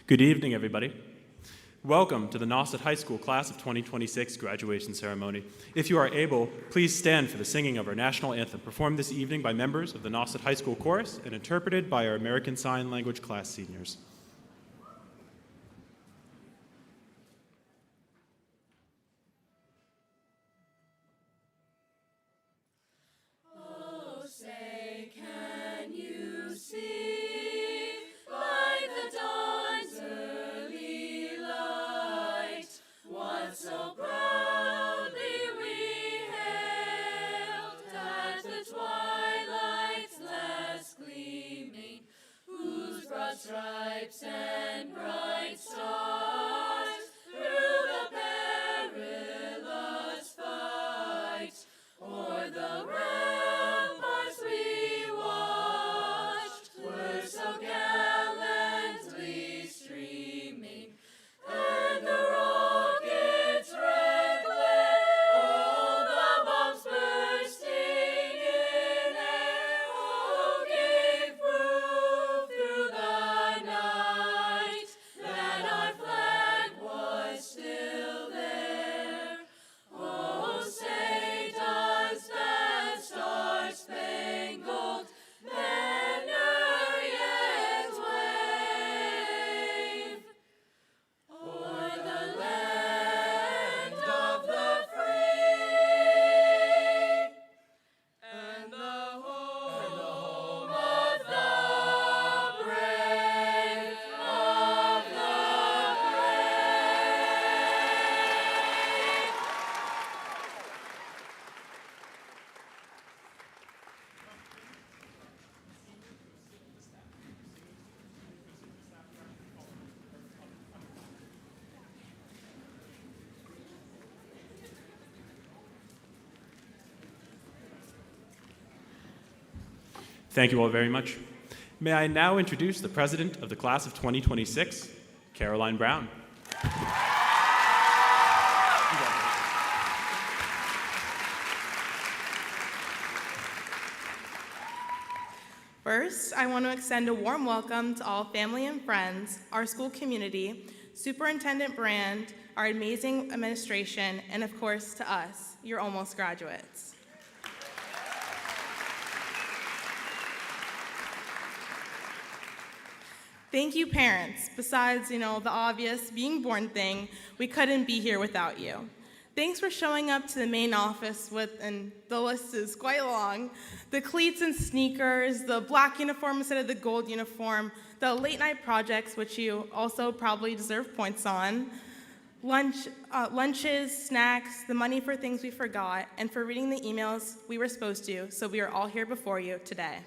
Good evening, everybody. Welcome to the Nauset High School Class of 2026 graduation ceremony. If you are able, please stand for the singing of our national anthem, performed this evening by members of the Nauset High School Chorus and interpreted by our American Sign Language class seniors. Stripes and bright stars through the perilous fight, o'er the ramparts we watched were so gallantly streaming, and the rocket's red glare, all the bombs bursting in air, all gave proof through the night that our flag was still there. Oh, say does that star-spangled banner yet wave o'er the land of the free and the home of the brave, of the brave. Thank you all very much. May I now introduce the president of the class of 2026, Caroline Brown. First, I want to extend a warm welcome to all family and friends, our school community, Superintendent Brand, our amazing administration, and of course to us, your almost graduates. Thank you, parents. Besides, the obvious being born thing, we couldn't be here without you. Thanks for showing up to the main office with, and the list is quite long, the cleats and sneakers, the black uniform instead of the gold uniform, the late night projects, which you also probably deserve points on, lunches, snacks, the money for things we forgot, and for reading the emails we were supposed to, so we are all here before you today.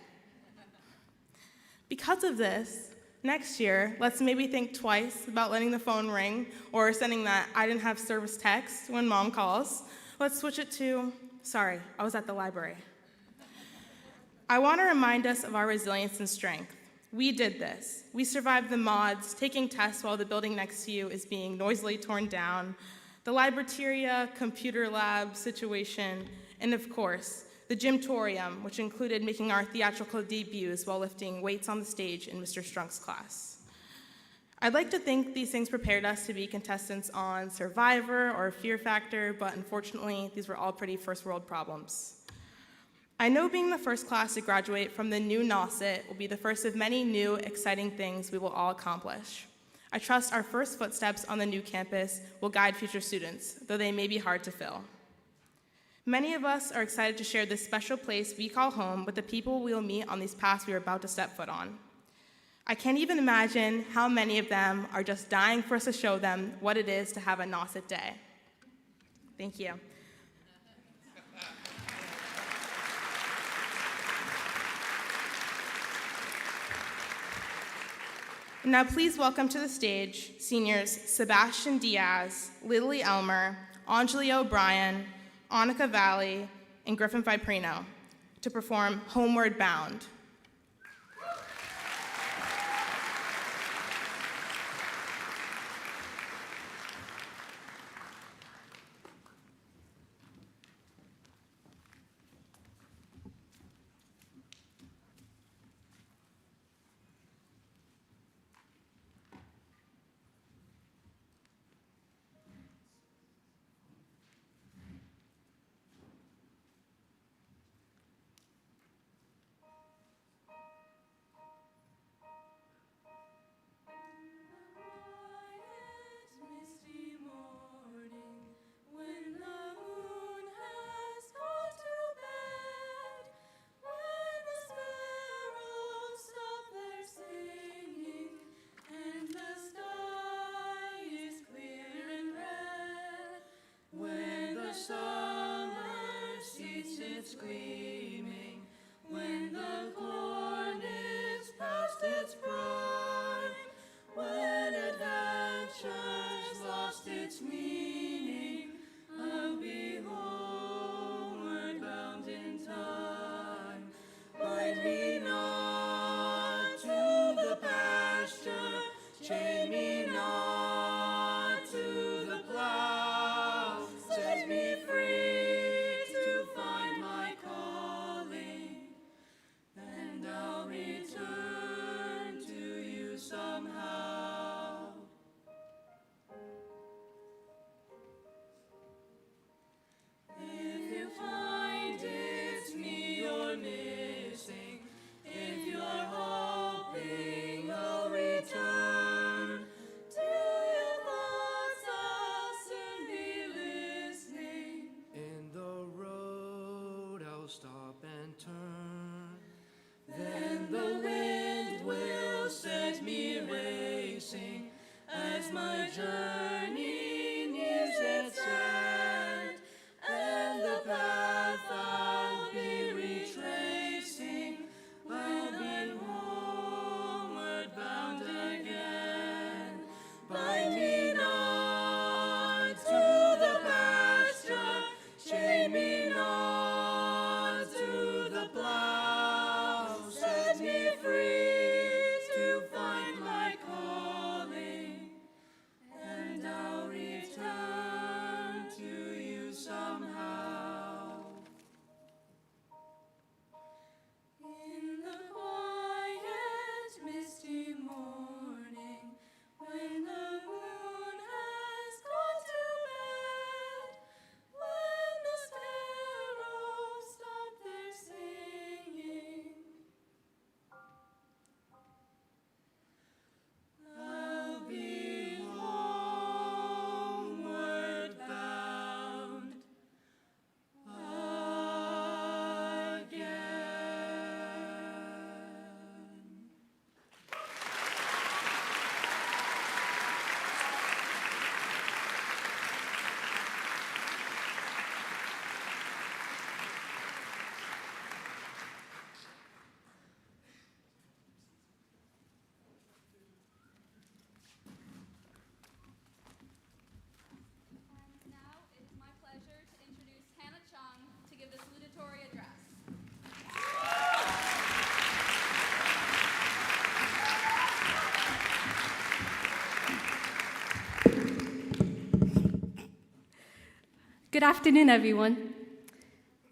Because of this, next year, let's maybe think twice about letting the phone ring or sending that I didn't have service text when mom calls. Let's switch it to, sorry, I was at the library. I want to remind us of our resilience and strength. We did this. We survived the mods, taking tests while the building next to you is being noisily torn down, the Librateria computer lab situation, and of course, the Gymtorium, which included making our theatrical debuts while lifting weights on the stage in Mr. Strunk's class. I'd like to think these things prepared us to be contestants on Survivor or Fear Factor, but unfortunately, these were all pretty first world problems. I know being the first class to graduate from the new Nauset will be the first of many new, exciting things we will all accomplish. I trust our first footsteps on the new campus will guide future students, though they may be hard to fill. Many of us are excited to share this special place we call home with the people we will meet on these paths we are about to step foot on. I can't even imagine how many of them are just dying for us to show them what it is to have a Nauset day. Thank you. Now please welcome to the stage seniors Sebastian Diaz, Lily Elmer, Anjali O'Brien, Annika Valley, and Griffin Viprino to perform Homeward Bound. screaming, when the corn is past its prime, when adventure's lost its meaning, I'll be homeward bound in time. Bind me not to the pasture, chain me not to the plow, set me free to find my calling, and I'll return to you somehow. If you find it's me you're missing, if you're hoping I'll return to your thoughts, I'll soon be listening. In the road I'll stop and turn, then the wind will set me racing as my journey nears its end, and the path I'll be retracing, I'll be homeward bound again. Bind me not to the pasture, chain me not to the plow, set me free to find my calling, and I'll return to you somehow. In the quiet, misty morning, when the moon has gone to bed, when the sparrows stop their singing, I'll be homeward bound again. And now it is my pleasure to introduce Hannah Chung to give the salutatory address. Good afternoon, everyone.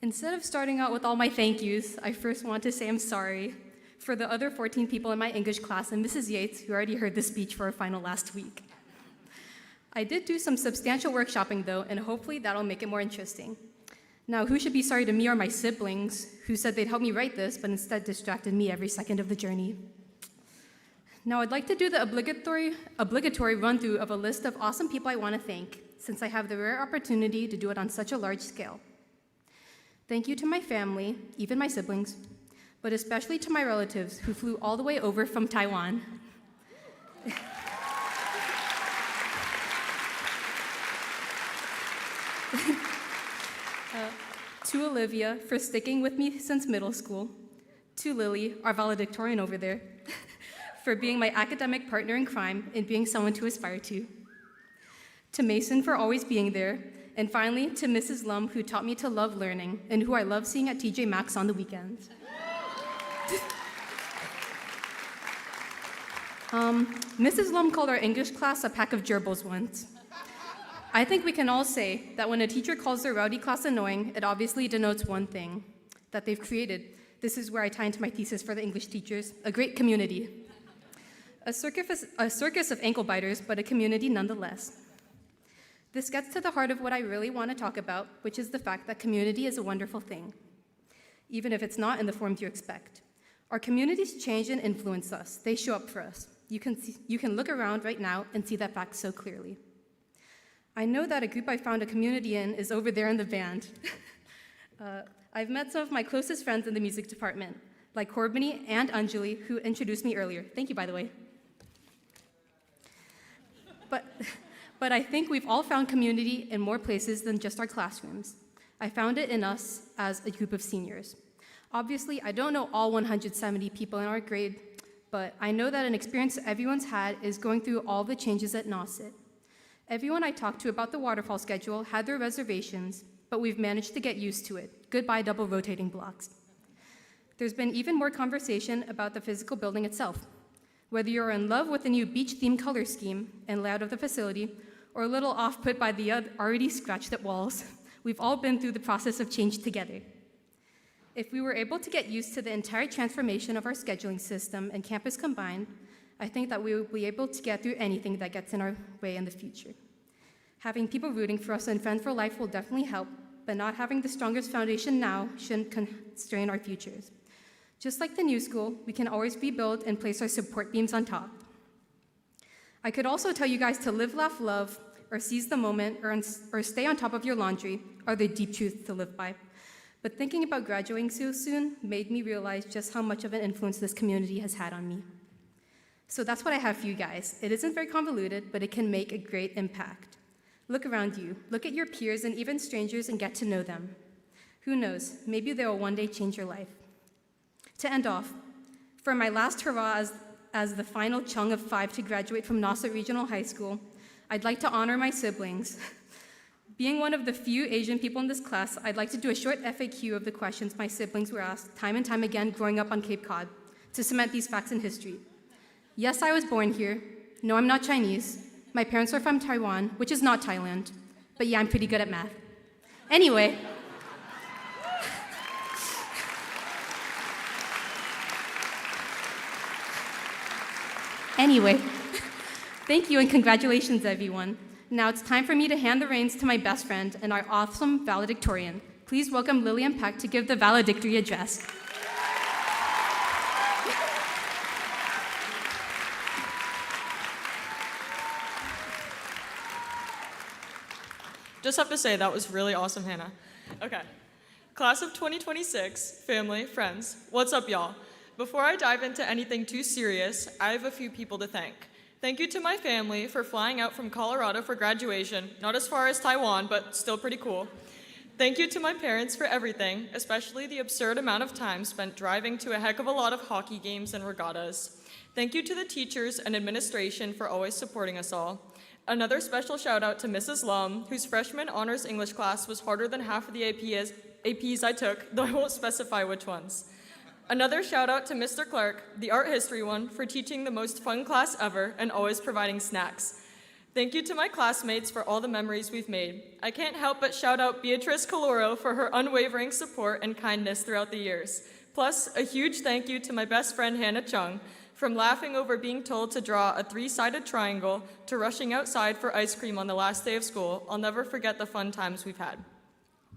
Instead of starting out with all my thank yous, I first want to say I'm sorry for the other 14 people in my English class and Mrs. Yates, who already heard the speech for our final last week. I did do some substantial workshopping, though, and hopefully that'll make it more interesting. Now, who should be sorry to me or my siblings, who said they'd help me write this, but instead distracted me every second of the journey? Now, I'd like to do the obligatory run-through of a list of awesome people I want to thank, since I have the rare opportunity to do it on such a large scale. Thank you to my family, even my siblings, but especially to my relatives who flew all the way over from Taiwan. To Olivia for sticking with me since middle school. To Lily, our valedictorian over there, for being my academic partner in crime and being someone to aspire to. To Mason for always being there. And finally, to Mrs. Lum, who taught me to love learning and who I love seeing at TJ Maxx on the weekends. Mrs. Lum called our English class a pack of gerbils once. I think we can all say that when a teacher calls their rowdy class annoying, it obviously denotes one thing, that they've created, this is where I tie into my thesis for the English teachers, a great community. A circus of ankle biters, but a community nonetheless. This gets to the heart of what I really want to talk about, which is the fact that community is a wonderful thing, even if it's not in the forms you expect. Our communities change and influence us. They show up for us. You can look around right now and see that fact so clearly. I know that a group I found a community in is over there in the band. I've met some of my closest friends in the music department, like Corbiny and Anjali, who introduced me earlier. Thank you, by the way. But I think we've all found community in more places than just our classrooms. I found it in us as a group of seniors. Obviously, I don't know all 170 people in our grade, but I know that an experience everyone's had is going through all the changes at Nauset. Everyone I talked to about the waterfall schedule had their reservations, but we've managed to get used to it. Goodbye double rotating blocks. There's been even more conversation about the physical building itself. Whether you're in love with the new beach-themed color scheme and layout of the facility, or a little off-put by the already scratched-up walls, we've all been through the process of change together. If we were able to get used to the entire transformation of our scheduling system and campus combined, I think that we will be able to get through anything that gets in our way in the future. Having people rooting for us and friends for life will definitely help, but not having the strongest foundation now shouldn't constrain our futures. Just like the new school, we can always rebuild and place our support beams on top. I could also tell you guys to live, laugh, love, or seize the moment, or stay on top of your laundry are the deep truths to live by. But thinking about graduating so soon made me realize just how much of an influence this community has had on me. So that's what I have for you guys. It isn't very convoluted, but it can make a great impact. Look around you, look at your peers and even strangers and get to know them. Who knows, maybe they will one day change your life. To end off, for my last hurrah as the final chunk of 5 to graduate from Nauset Regional High School, I'd like to honor my siblings. Being one of the few Asian people in this class, I'd like to do a short FAQ of the questions my siblings were asked time and time again growing up on Cape Cod to cement these facts in history. Yes, I was born here. No, I'm not Chinese. My parents are from Taiwan, which is not Thailand. But yeah, I'm pretty good at math. Anyway. Thank you and congratulations, everyone. Now it's time for me to hand the reins to my best friend and our awesome valedictorian. Please welcome Lillian Peck to give the valedictory address. Just have to say, that was really awesome, Hannah. Okay. Class of 2026, family, friends, what's up, y'all? Before I dive into anything too serious, I have a few people to thank. Thank you to my family for flying out from Colorado for graduation, not as far as Taiwan, but still pretty cool. Thank you to my parents for everything, especially the absurd amount of time spent driving to a heck of a lot of hockey games and regattas. Thank you to the teachers and administration for always supporting us all. Another special shout out to Mrs. Lum, whose freshman honors English class was harder than half of the APs I took, though I won't specify which ones. Another shout out to Mr. Clark, the art history one, for teaching the most fun class ever and always providing snacks. Thank you to my classmates for all the memories we've made. I can't help but shout out Beatrice Caloro for her unwavering support and kindness throughout the years. Plus, a huge thank you to my best friend Hannah Chung. From laughing over being told to draw a 3-sided triangle to rushing outside for ice cream on the last day of school, I'll never forget the fun times we've had.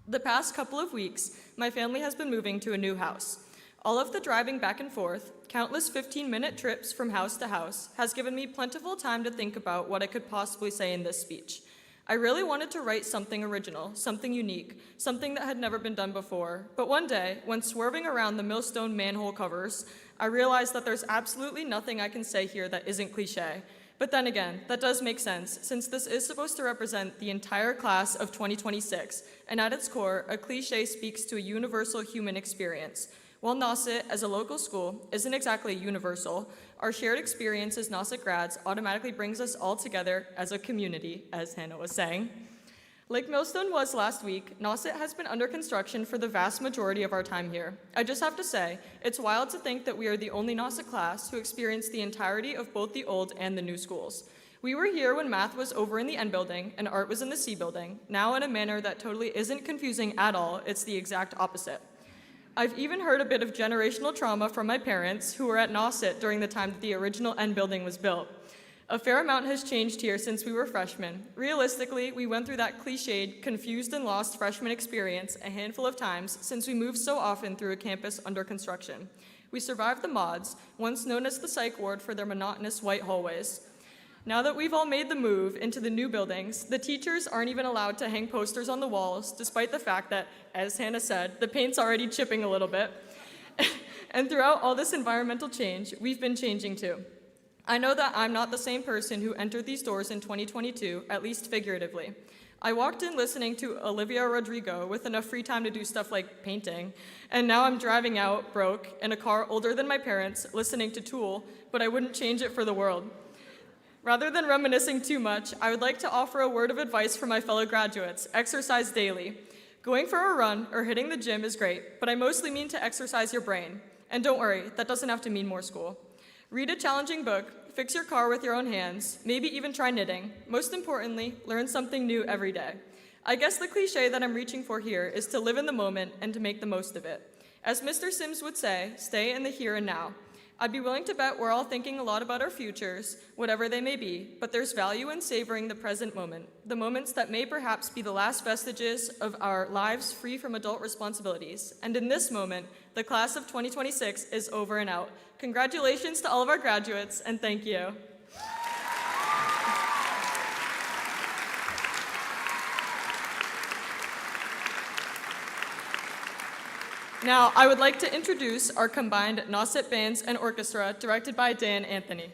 The past couple of weeks, my family has been moving to a new house. All of the driving back and forth, countless 15-minute trips from house to house, has given me plentiful time to think about what I could possibly say in this speech. I really wanted to write something original, something unique, something that had never been done before. But one day, when swerving around the millstone manhole covers, I realized that there's absolutely nothing I can say here that isn't cliche. But then again, that does make sense, since this is supposed to represent the entire class of 2026, and at its core, a cliche speaks to a universal human experience. While Nauset, as a local school, isn't exactly universal, our shared experience as Nauset grads automatically brings us all together as a community, as Hannah was saying. Like Millstone was last week, Nauset has been under construction for the vast majority of our time here. I just have to say, it's wild to think that we are the only Nauset class who experienced the entirety of both the old and the new schools. We were here when math was over in the N building and art was in the C building, now in a manner that totally isn't confusing at all, it's the exact opposite. I've even heard a bit of generational trauma from my parents who were at Nauset during the time that the original N building was built. A fair amount has changed here since we were freshmen. Realistically, we went through that cliched, confused and lost freshman experience a handful of times since we moved so often through a campus under construction. We survived the mods, once known as the psych ward for their monotonous white hallways. Now that we've all made the move into the new buildings, the teachers aren't even allowed to hang posters on the walls, despite the fact that, as Hannah said, the paint's already chipping a little bit. And throughout all this environmental change, we've been changing too. I know that I'm not the same person who entered these doors in 2022, at least figuratively. I walked in listening to Olivia Rodrigo with enough free time to do stuff like painting, and now I'm driving out, broke, in a car older than my parents, listening to Tool, but I wouldn't change it for the world. Rather than reminiscing too much, I would like to offer a word of advice for my fellow graduates: exercise daily. Going for a run or hitting the gym is great, but I mostly mean to exercise your brain. And don't worry, that doesn't have to mean more school. Read a challenging book, fix your car with your own hands, maybe even try knitting. Most importantly, learn something new every day. I guess the cliche that I'm reaching for here is to live in the moment and to make the most of it. As Mr. Sims would say, stay in the here and now. I'd be willing to bet we're all thinking a lot about our futures, whatever they may be, but there's value in savoring the present moment, the moments that may perhaps be the last vestiges of our lives free from adult responsibilities. And in this moment, the class of 2026 is over and out. Congratulations to all of our graduates, and thank you. Now, I would like to introduce our combined Nauset bands and orchestra, directed by Dan Anthony.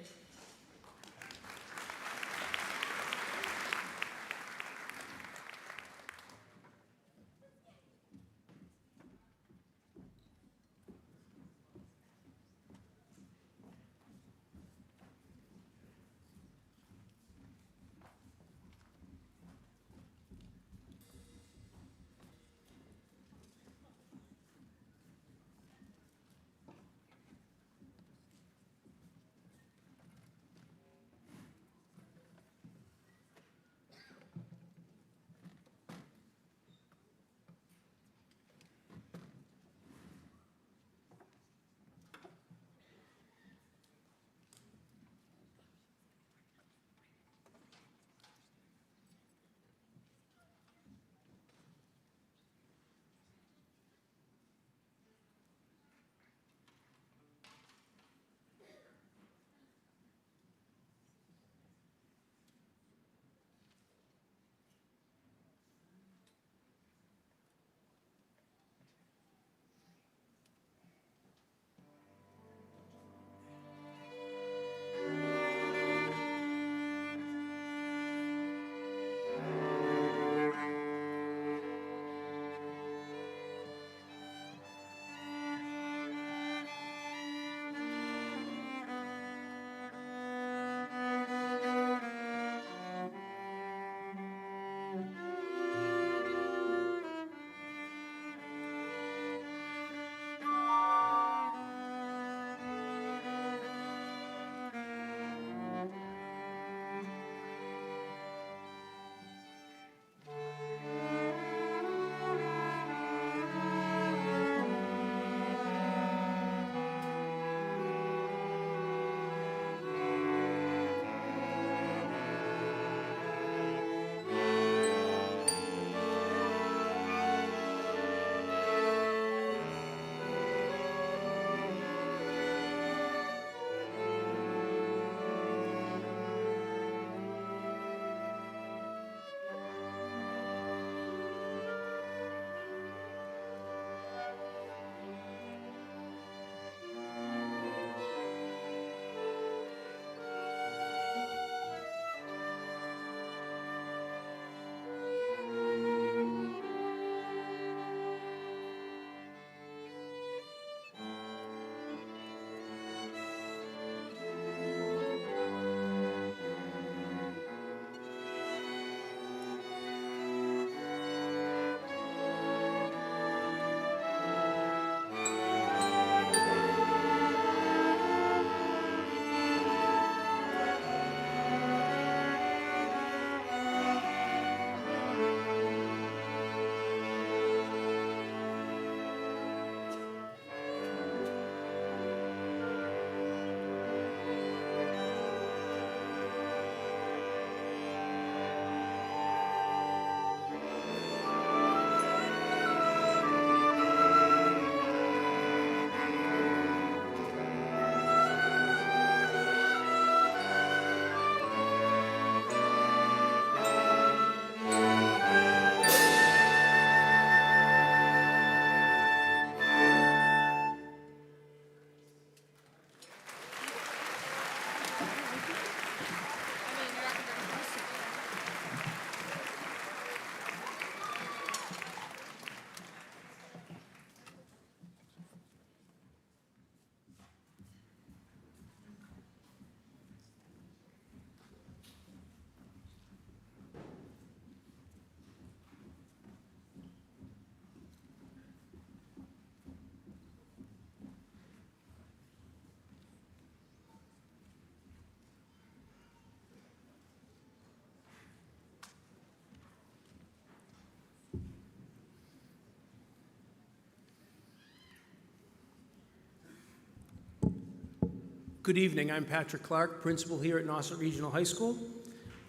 Good evening. I'm Patrick Clark, principal here at Nauset Regional High School,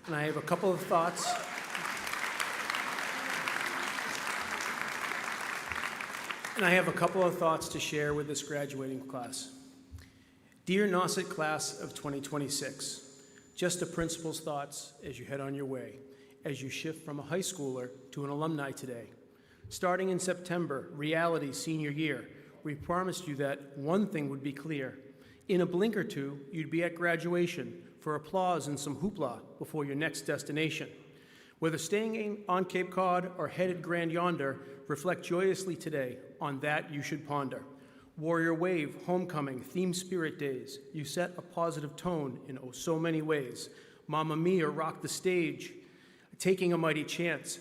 and I have a couple of thoughts. To share with this graduating class. Dear Nauset class of 2026, just a principal's thoughts as you head on your way, as you shift from a high schooler to an alumni today. Starting in September, reality senior year, we promised you that one thing would be clear. In a blink or two, you'd be at graduation for applause and some hoopla before your next destination. Whether staying on Cape Cod or headed grand yonder, reflect joyously today on that you should ponder. Warrior Wave, Homecoming, Theme Spirit Days, you set a positive tone in oh so many ways. Mamma Mia rocked the stage, taking a mighty chance.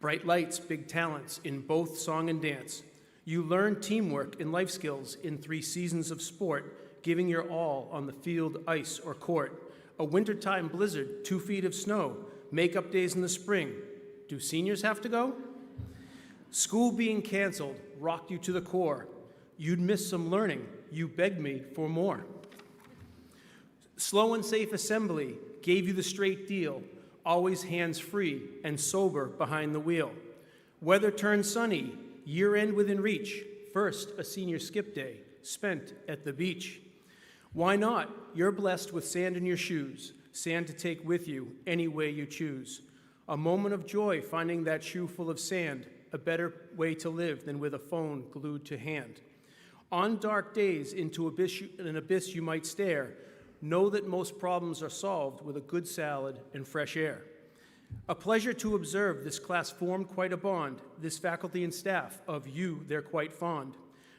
Bright lights, big talents in both song and dance. You learned teamwork and life skills in 3 seasons of sport, giving your all on the field, ice, or court. A wintertime blizzard, 2 feet of snow, makeup days in the spring. Do seniors have to go? School being canceled rocked you to the core. You'd miss some learning. You begged me for more. Slow and safe assembly gave you the straight deal, always hands-free and sober behind the wheel. Weather turned sunny, year-end within reach. First, a senior skip day spent at the beach. Why not? You're blessed with sand in your shoes, sand to take with you any way you choose. A moment of joy finding that shoe full of sand, a better way to live than with a phone glued to hand. On dark days into an abyss you might stare, know that most problems are solved with a good salad and fresh air. A pleasure to observe this class formed quite a bond, this faculty and staff, of you they're quite fond.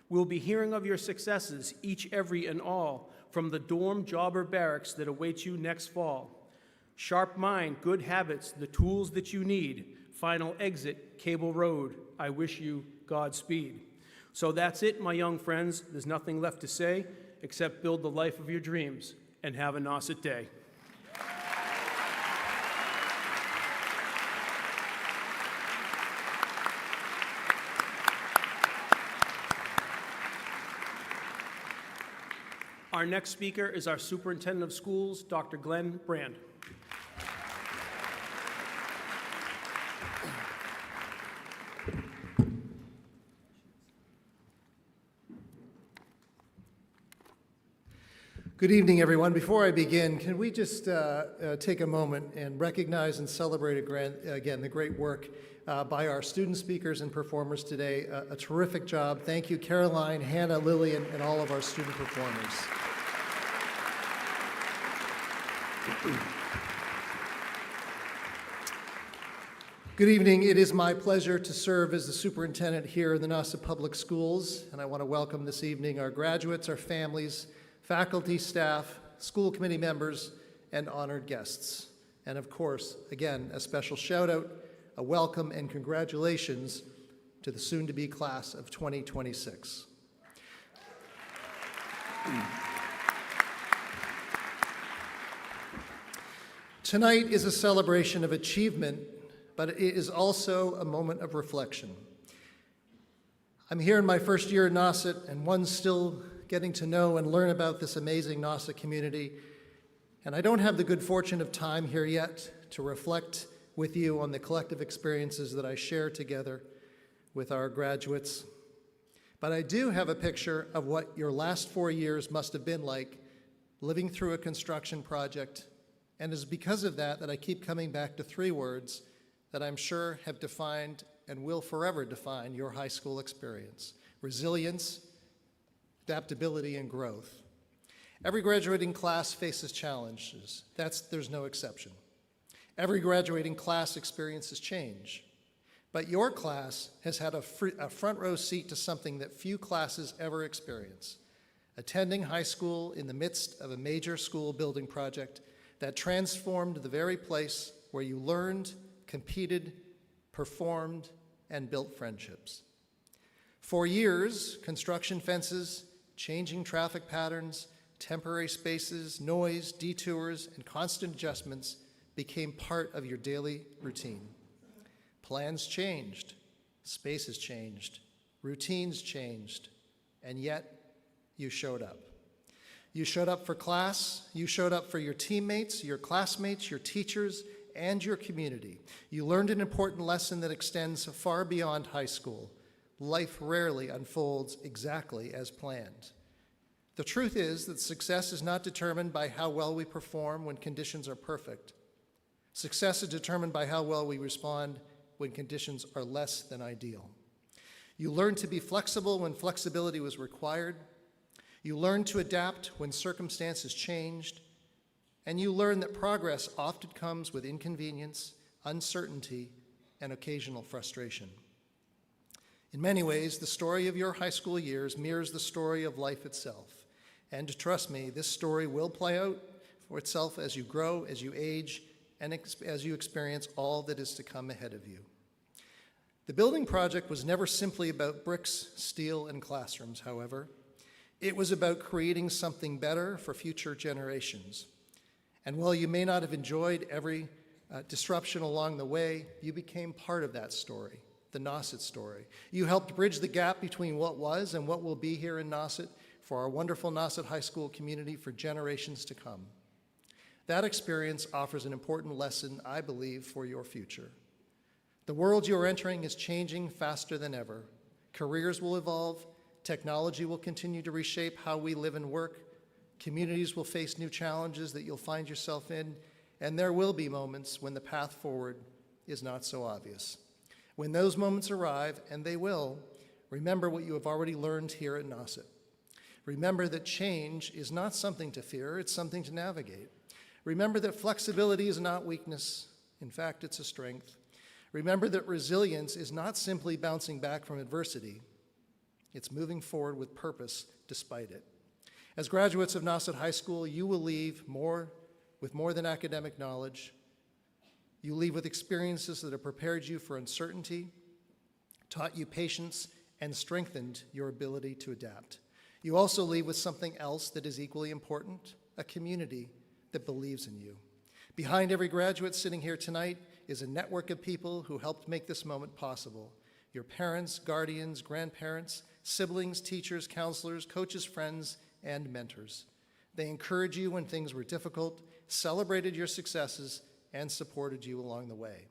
We'll be hearing of your successes, each, every, and all, from the dorm, job, or barracks that await you next fall. Sharp mind, good habits, the tools that you need. Final exit, Cable Road. I wish you Godspeed. So that's it, my young friends. There's nothing left to say except build the life of your dreams and have a Nauset day. Our next speaker is our Superintendent of Schools, Dr. Glenn Brand. Good evening, everyone. Before I begin, can we just take a moment and recognize and celebrate again the great work by our student speakers and performers today. A terrific job. Thank you, Caroline, Hannah, Lily, and all of our student performers. Good evening. It is my pleasure to serve as the superintendent here in the Nauset Public Schools, and I want to welcome this evening our graduates, our families, faculty, staff, school committee members, and honored guests. And of course, again, a special shout out, a welcome and congratulations to the soon-to-be class of 2026. Tonight is a celebration of achievement, but it is also a moment of reflection. I'm here in my first year at Nauset, and one still getting to know and learn about this amazing Nauset community. And I don't have the good fortune of time here yet to reflect with you on the collective experiences that I share together with our graduates. But I do have a picture of what your last 4 years must have been like living through a construction project. And it's because of that that I keep coming back to 3 words that I'm sure have defined and will forever define your high school experience: resilience, adaptability, and growth. Every graduating class faces challenges. There's no exception. Every graduating class experiences change. But your class has had a front row seat to something that few classes ever experience: attending high school in the midst of a major school building project that transformed the very place where you learned, competed, performed, and built friendships. For years, construction fences, changing traffic patterns, temporary spaces, noise, detours, and constant adjustments became part of your daily routine. Plans changed, spaces changed, routines changed, and yet you showed up. You showed up for class, you showed up for your teammates, your classmates, your teachers, and your community. You learned an important lesson that extends far beyond high school. Life rarely unfolds exactly as planned. The truth is that success is not determined by how well we perform when conditions are perfect. Success is determined by how well we respond when conditions are less than ideal. You learned to be flexible when flexibility was required. You learned to adapt when circumstances changed. And you learned that progress often comes with inconvenience, uncertainty, and occasional frustration. In many ways, the story of your high school years mirrors the story of life itself. And trust me, this story will play out for itself as you grow, as you age, and as you experience all that is to come ahead of you. The building project was never simply about bricks, steel, and classrooms, however. It was about creating something better for future generations. And while you may not have enjoyed every disruption along the way, you became part of that story, the Nauset story. You helped bridge the gap between what was and what will be here in Nauset for our wonderful Nauset High School community for generations to come. That experience offers an important lesson, I believe, for your future. The world you're entering is changing faster than ever. Careers will evolve, technology will continue to reshape how we live and work, communities will face new challenges that you'll find yourself in, and there will be moments when the path forward is not so obvious. When those moments arrive, and they will, remember what you have already learned here at Nauset. Remember that change is not something to fear, it's something to navigate. Remember that flexibility is not weakness, in fact, it's a strength. Remember that resilience is not simply bouncing back from adversity, it's moving forward with purpose despite it. As graduates of Nauset High School, you will leave with more than academic knowledge. You leave with experiences that have prepared you for uncertainty, taught you patience, and strengthened your ability to adapt. You also leave with something else that is equally important, a community that believes in you. Behind every graduate sitting here tonight is a network of people who helped make this moment possible. Your parents, guardians, grandparents, siblings, teachers, counselors, coaches, friends, and mentors. They encouraged you when things were difficult, celebrated your successes, and supported you along the way.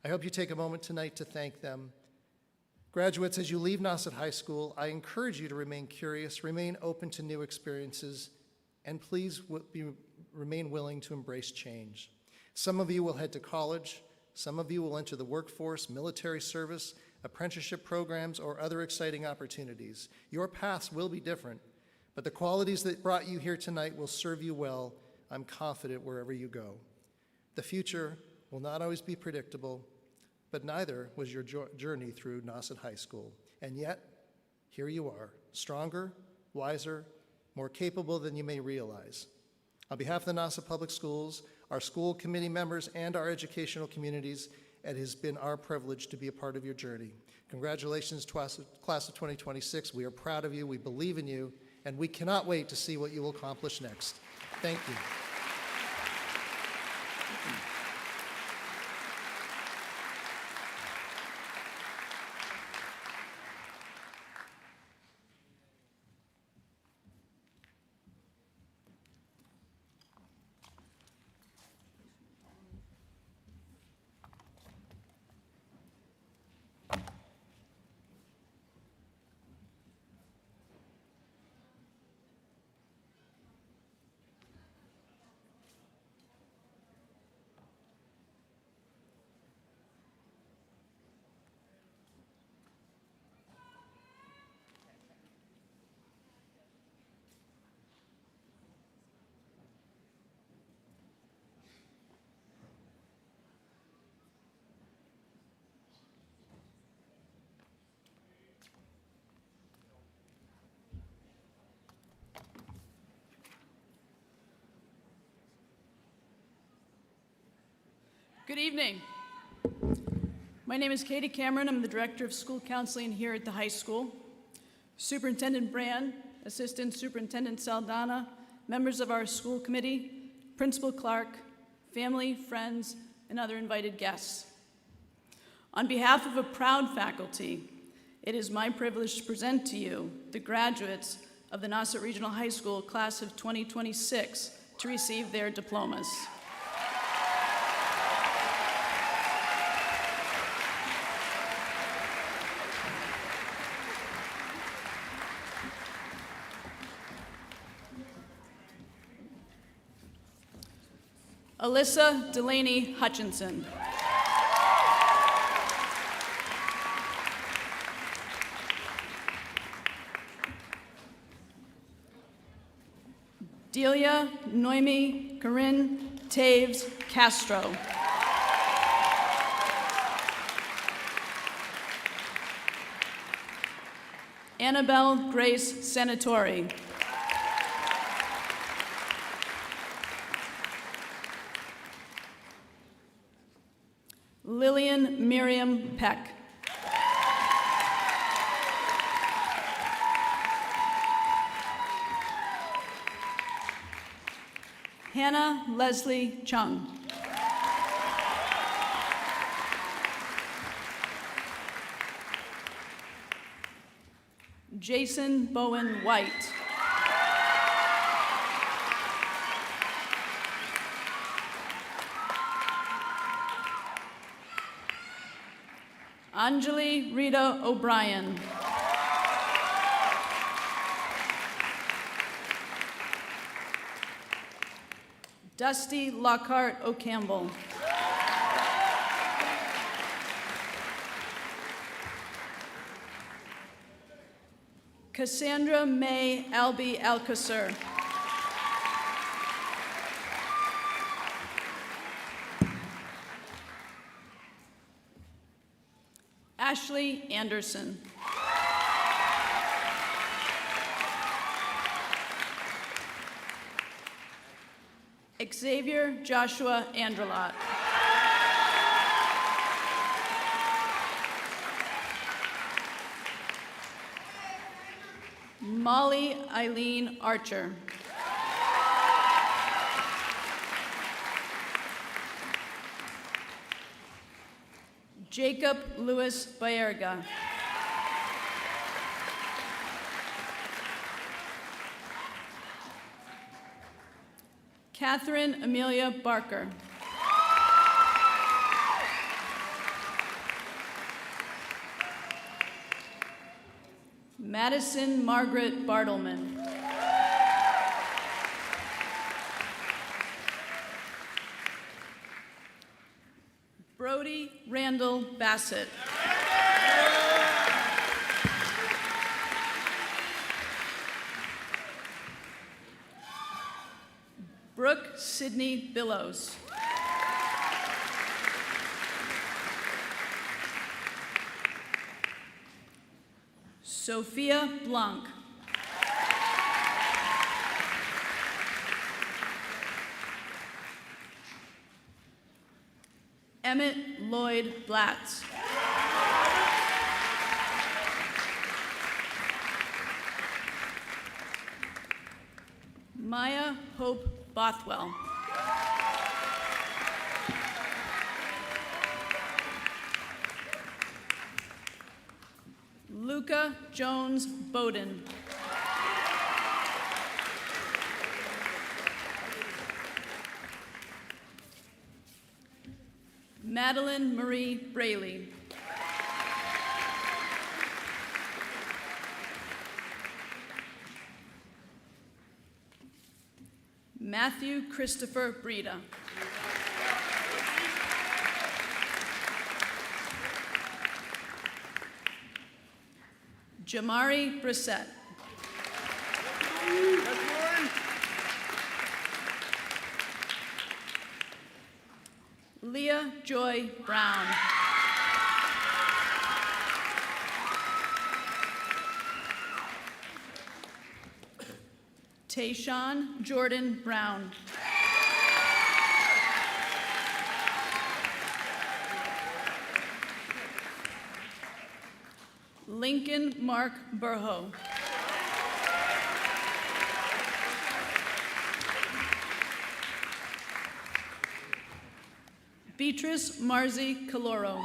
I hope you take a moment tonight to thank them. Graduates, as you leave Nauset High School, I encourage you to remain curious, remain open to new experiences, and please remain willing to embrace change. Some of you will head to college, some of you will enter the workforce, military service, apprenticeship programs, or other exciting opportunities. Your paths will be different, but the qualities that brought you here tonight will serve you well, I'm confident, wherever you go. The future will not always be predictable, but neither was your journey through Nauset High School. And yet, here you are, stronger, wiser, more capable than you may realize. On behalf of the Nauset Public Schools, our school committee members, and our educational communities, it has been our privilege to be a part of your journey. Congratulations, class of 2026. We are proud of you, we believe in you, and we cannot wait to see what you will accomplish next. Thank you. Good evening. My name is Katie Cameron. I'm the Director of School Counseling here at the high school. Superintendent Brand, Assistant Superintendent Saldana, members of our school committee, Principal Clark, family, friends, and other invited guests. On behalf of a proud faculty, it is my privilege to present to you the graduates of the Nauset Regional High School class of 2026 to receive their diplomas. Alyssa Delaney Hutchinson. Delia Noemi Corinne Taves Castro. Annabelle Grace Senatori. Lillian Miriam Peck. Hannah Leslie Chung. Jason Bowen White. Anjali Rita O'Brien. Dusty Lockhart O'Campbell. Cassandra May Albee Alcacer. Ashley Anderson. Xavier Joshua Andrelot. Molly Eileen Archer. Jacob Louis Baerga. Catherine Amelia Barker. Madison Margaret Bartleman. Brody Randall Bassett. Brooke Sidney Billows. Sophia Blanc. Emmett Lloyd Blatz. Maya Hope Bothwell. Luca Jones Bowden. Madeline Marie Braley. Matthew Christopher Breda. Jamari Brissett. Leah Joy Brown. Tayshawn Jordan Brown. Lincoln Mark Burho. Beatrice Marzi Caloro.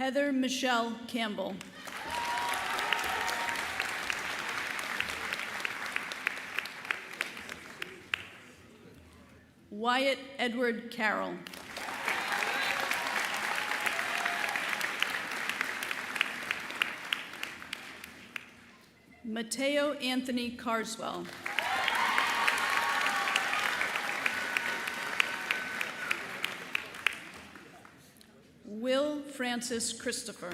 Heather Michelle Campbell. Wyatt Edward Carroll. Mateo Anthony Carswell. Will Francis Christopher.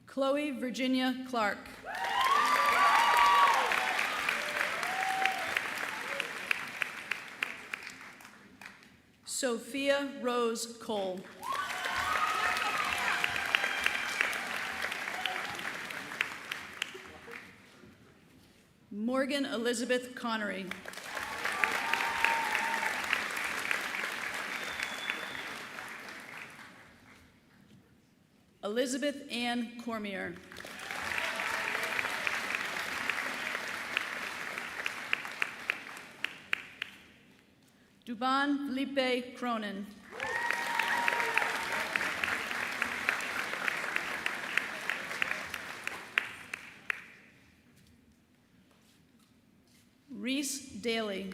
Chloe Virginia Clark. Sophia Rose Cole. Morgan Elizabeth Connery. Elizabeth Ann Cormier. Duban Felipe Cronin. Reese Daly.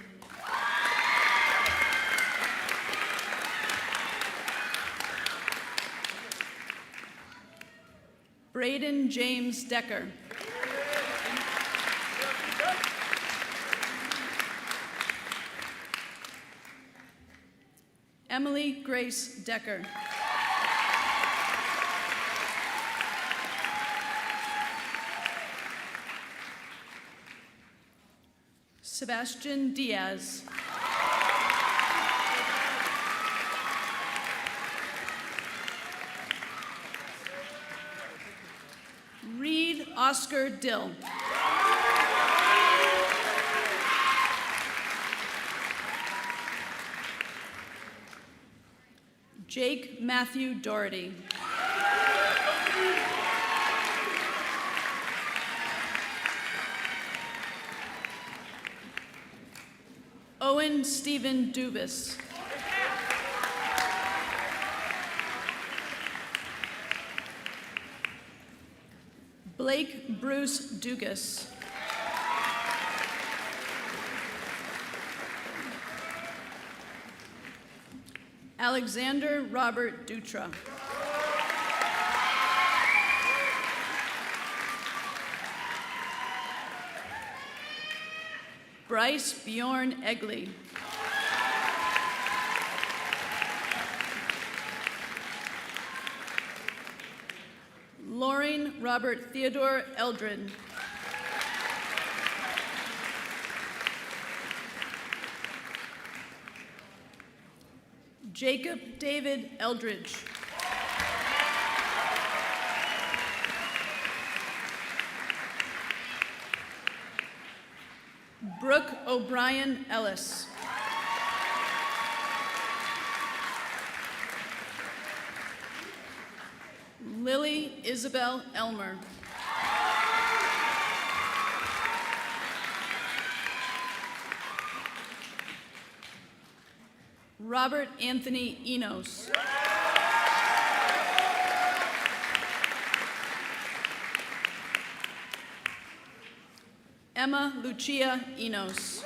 Braden James Decker. Emily Grace Decker. Sebastian Diaz. Reed Oscar Dill. Jake Matthew Doherty. Owen Stephen Dubus. Blake Bruce Dugas. Alexander Robert Dutra. Bryce Bjorn Egley. Lauren Robert Theodore Eldred. Jacob David Eldridge. Brooke O'Brien Ellis. Lily Isabel Elmer. Robert Anthony Enos. Emma Lucia Enos.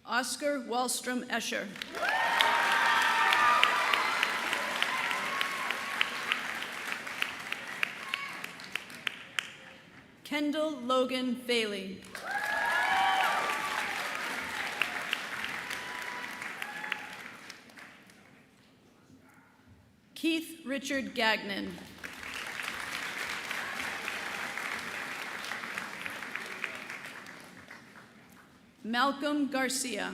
Oscar Wallstrom Escher. Kendall Logan Bailey. Keith Richard Gagnon. Malcolm Garcia.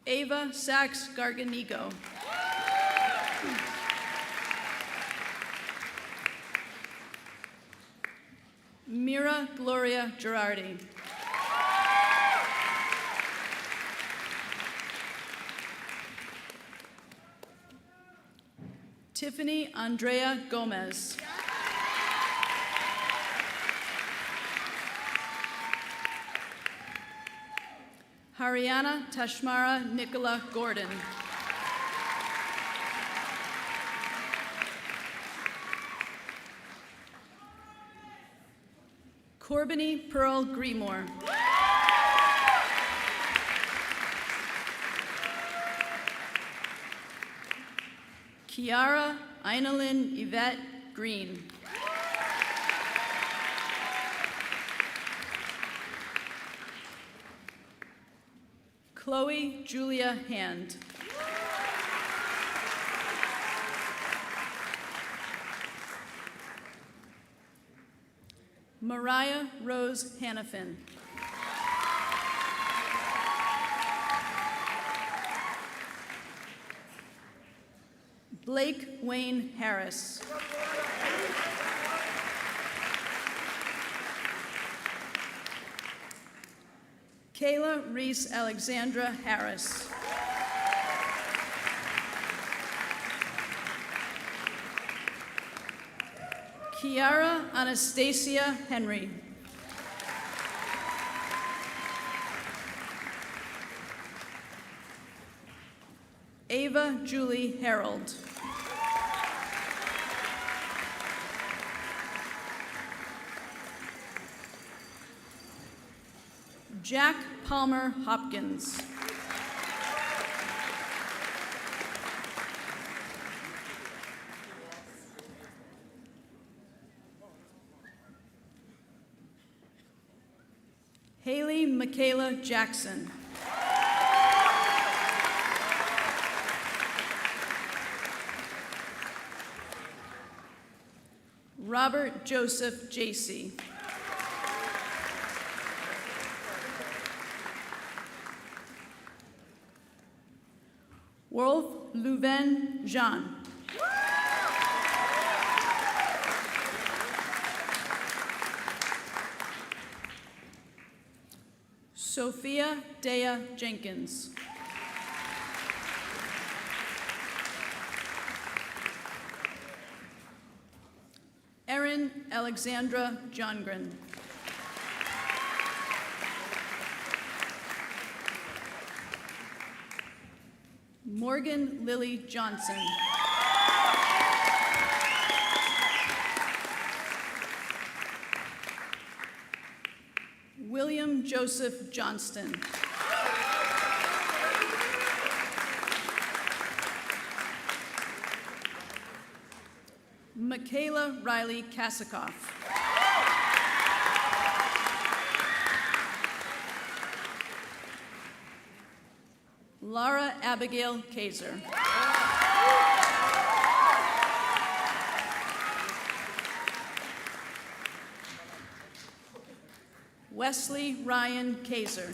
Ava Sachs Garganigo. Mira Gloria Girardi. Tiffany Andrea Gomez. Haryana Tashmara Nicola Gordon. Corbiny Pearl Gremore. Kiara Ainalyn Yvette Green. Chloe Julia Hand. Mariah Rose Hannafin. Blake Wayne Harris. Kayla Reese Alexandra Harris. Kiara Anastasia Henry. Ava Julie Harold. Jack Palmer Hopkins. Haley Michaela Jackson. Robert Joseph Jacey. Wolf Louvain Jean. Sophia Dea Jenkins. Erin Alexandra Johngren. Morgan Lily Johnson. William Joseph Johnston. Michaela Riley Kasikoff. Lara Abigail Kaiser. Wesley Ryan Kaiser.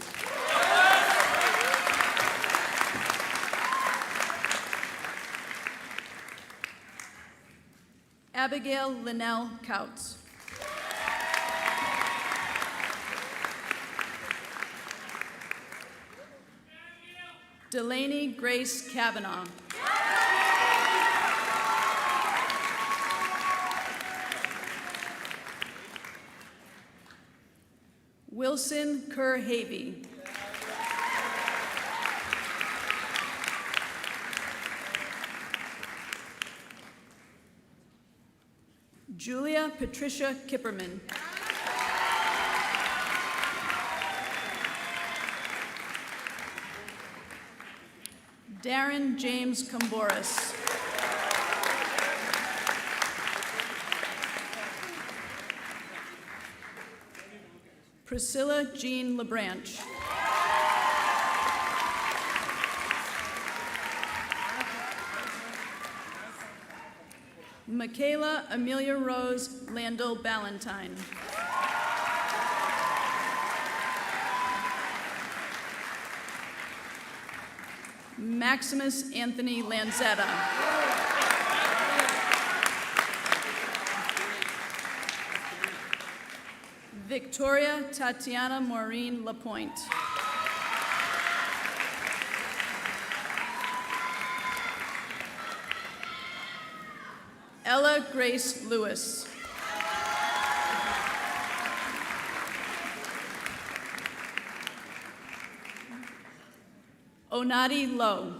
Abigail Linnell Couts. Delaney Grace Kavanaugh. Wilson Kerr Havey. Julia Patricia Kipperman. Darren James Camboris. Priscilla Jean LeBranch. Michaela Amelia Rose Landell Ballantyne. Maximus Anthony Lanzetta. Victoria Tatiana Maureen Lapointe. Grace Lewis. Onadi Lowe.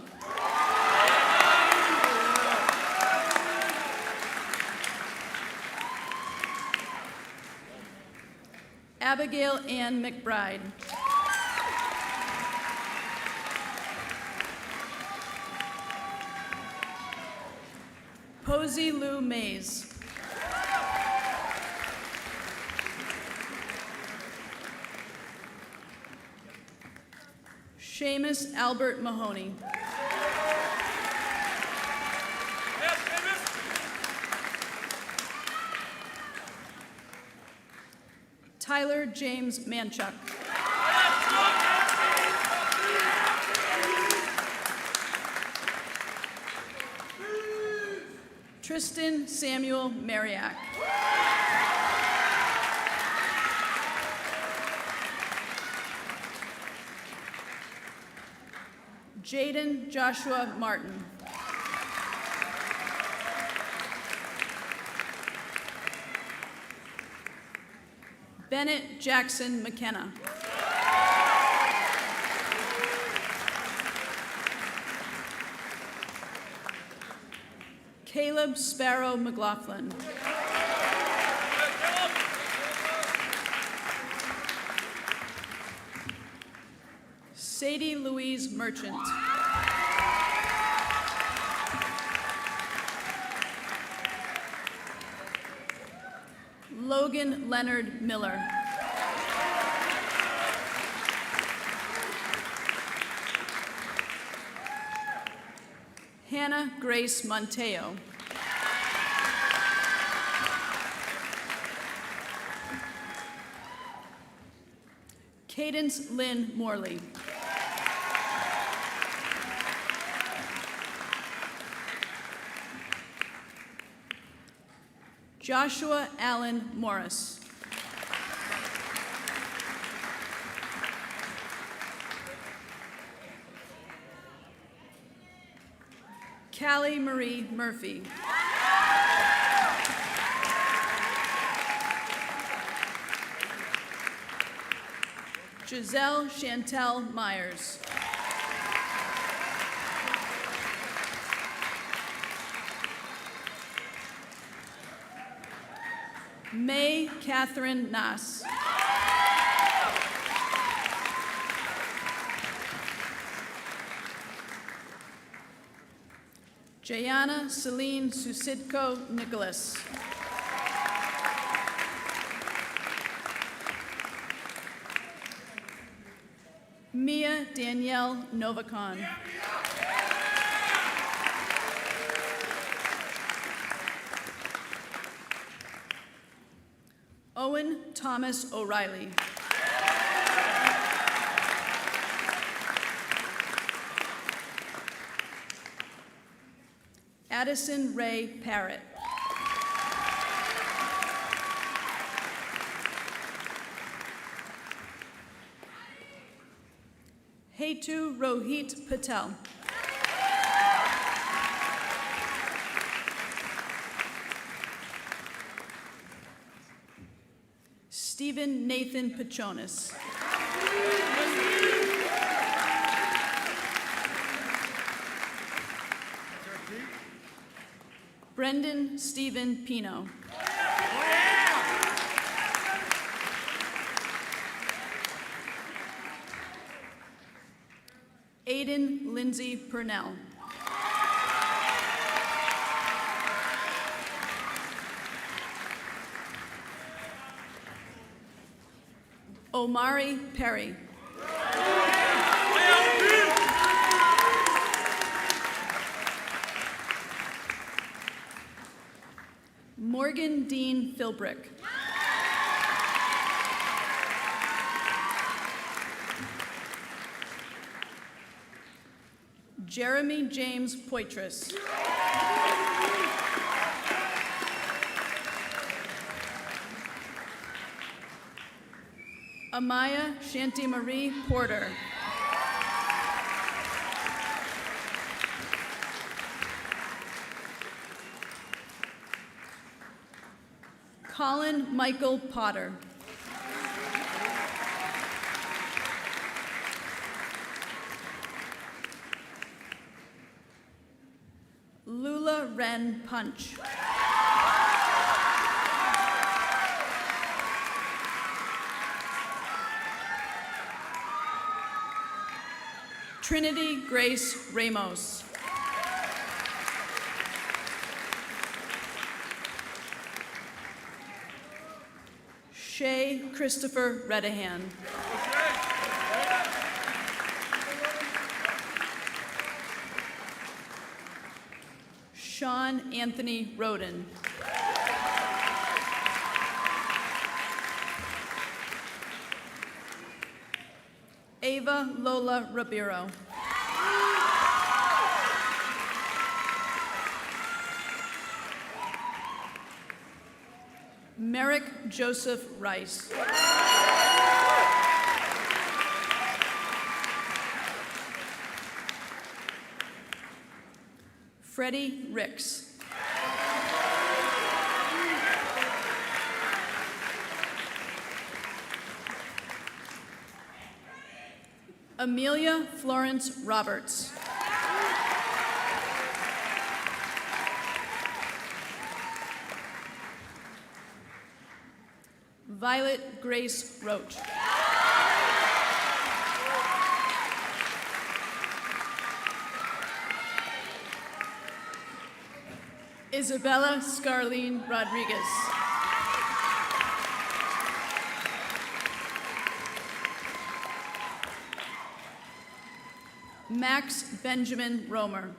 Abigail Ann McBride. Posey Lou Mays. Seamus Albert Mahoney. Tyler James Manchuk. Tristan Samuel Mariak. Jaden Joshua Martin. Bennett Jackson McKenna. Caleb Sparrow McLaughlin. Sadie Louise Merchant. Logan Leonard Miller. Hannah Grace Monteo. Cadence Lynn Morley. Joshua Allen Morris. Callie Marie Murphy. Giselle Chantel Myers. May Catherine Nass. Jayana Celine Susidko Nicholas. Mia Danielle Novacon. Owen Thomas O'Reilly. Addison Ray Parrott. Hetu Rohit Patel. Stephen Nathan Pachonis. Brendan Stephen Pino. Aiden Lindsay Purnell. Omari Perry. Morgan Dean Philbrick. Jeremy James Poitras. Amaya Shanti Marie Porter. Colin Michael Potter. Lula Ren Punch. Trinity Grace Ramos. Shay Christopher Redahan. Sean Anthony Roden. Ava Lola Ribeiro. Merrick Joseph Rice. Freddie Ricks. Amelia Florence Roberts. Violet Grace Roach. Isabella Scarlene Rodriguez. Max Benjamin Romer.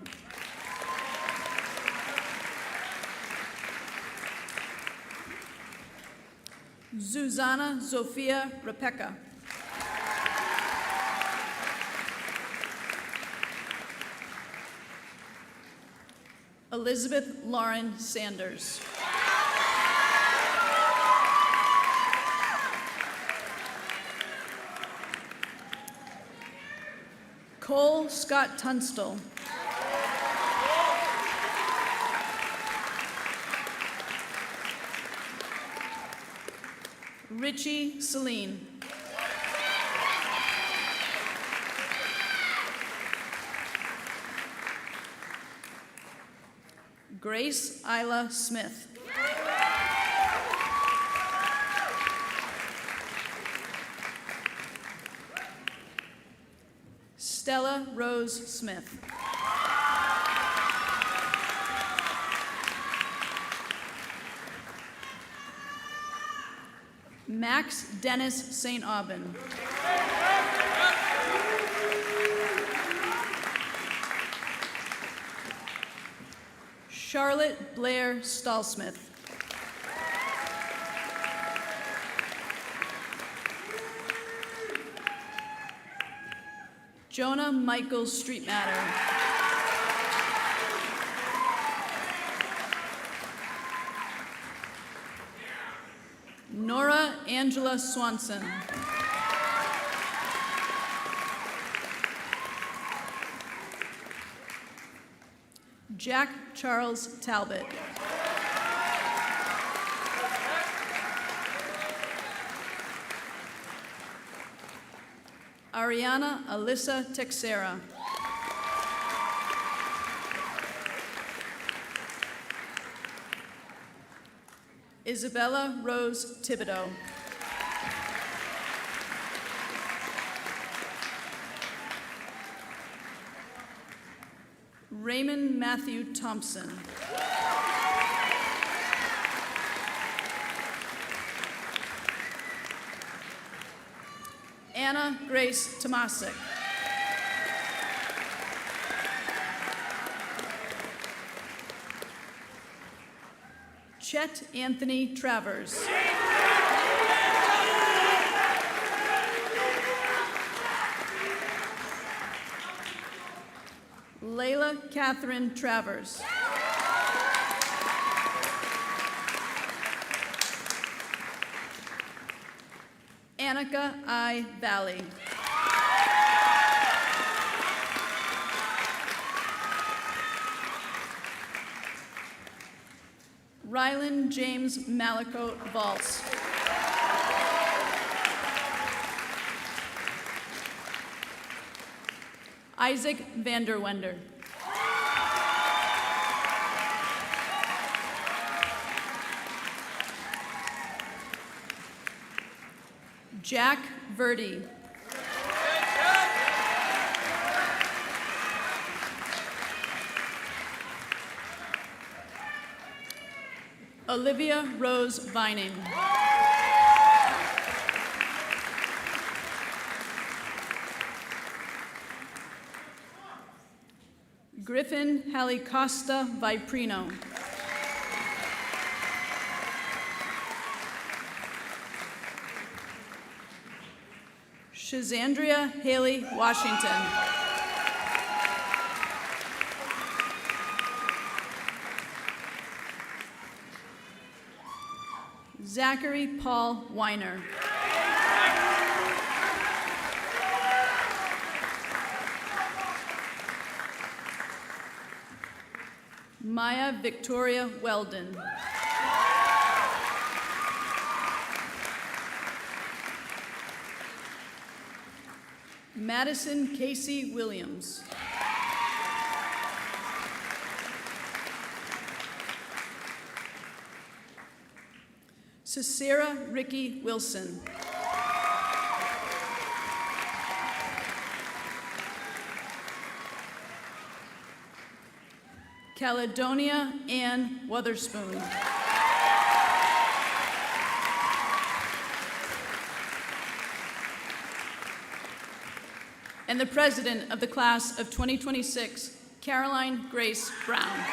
Zuzana Zofia Repeka. Elizabeth Lauren Sanders. Cole Scott Tunstall. Richie Celine. Grace Isla Smith. Stella Rose Smith. Max Dennis St. Aubin. Charlotte Blair Stallsmith. Jonah Michael Streetmatter. Nora Angela Swanson. Jack Charles Talbot. Ariana Alyssa Texera. Isabella Rose Thibodeau. Raymond Matthew Thompson. Anna Grace Tomasik. Chet Anthony Travers. Layla Catherine Travers. Annika I. Valley. Rylan James Malakote Valls. Isaac Vanderwender. Jack Verdi. Olivia Rose Vining. Griffin Halicosta Viprino. Shazandria Haley Washington. Zachary Paul Weiner. Maya Victoria Weldon. Madison Casey Williams. Cicera Ricky Wilson. Caledonia Ann Wotherspoon. And the president of the class of 2026, Caroline Grace Brown.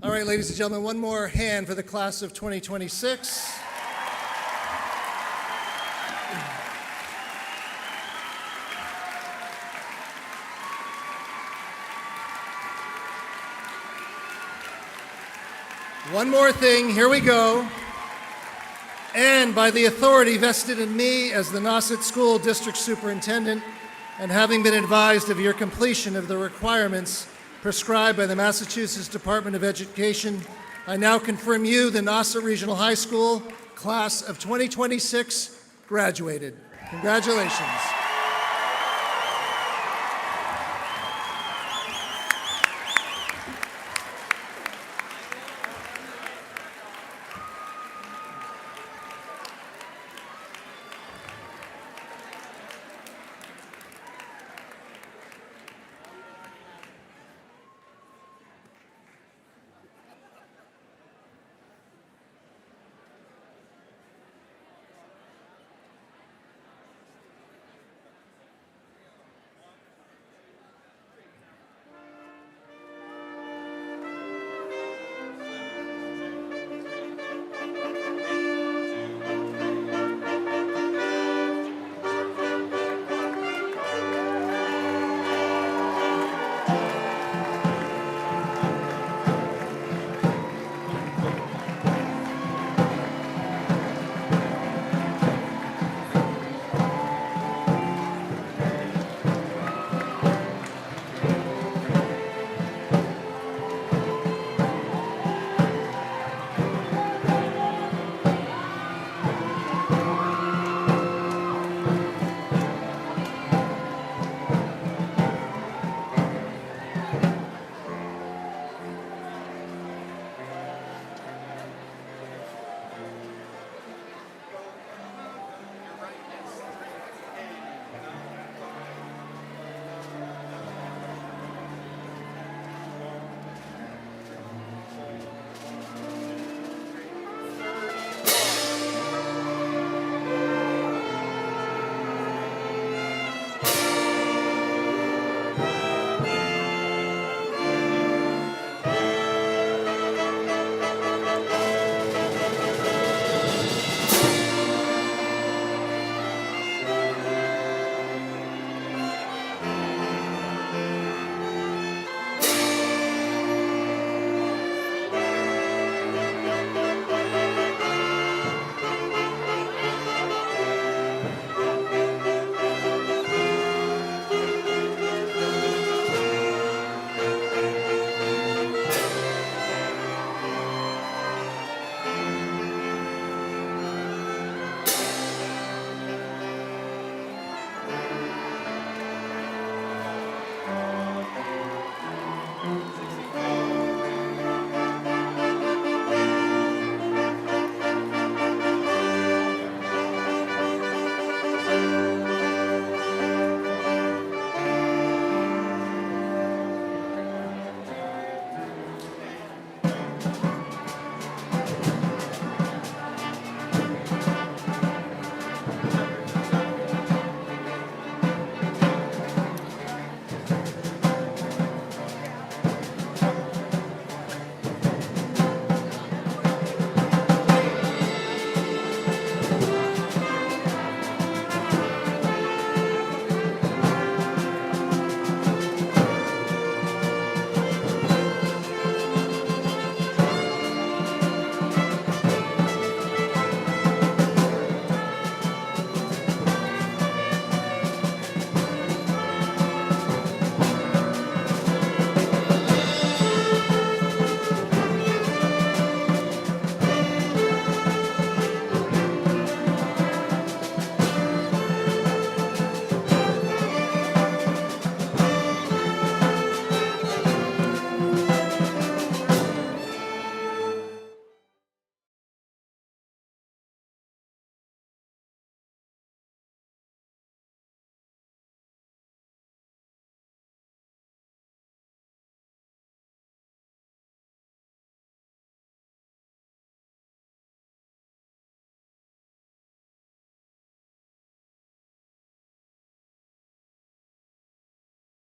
All right, ladies and gentlemen, one more hand for the class of 2026. One more thing, here we go. And by the authority vested in me as the Nauset School District Superintendent, and having been advised of your completion of the requirements prescribed by the Massachusetts Department of Education, I now confirm you, the Nauset Regional High School class of 2026, graduated. Congratulations.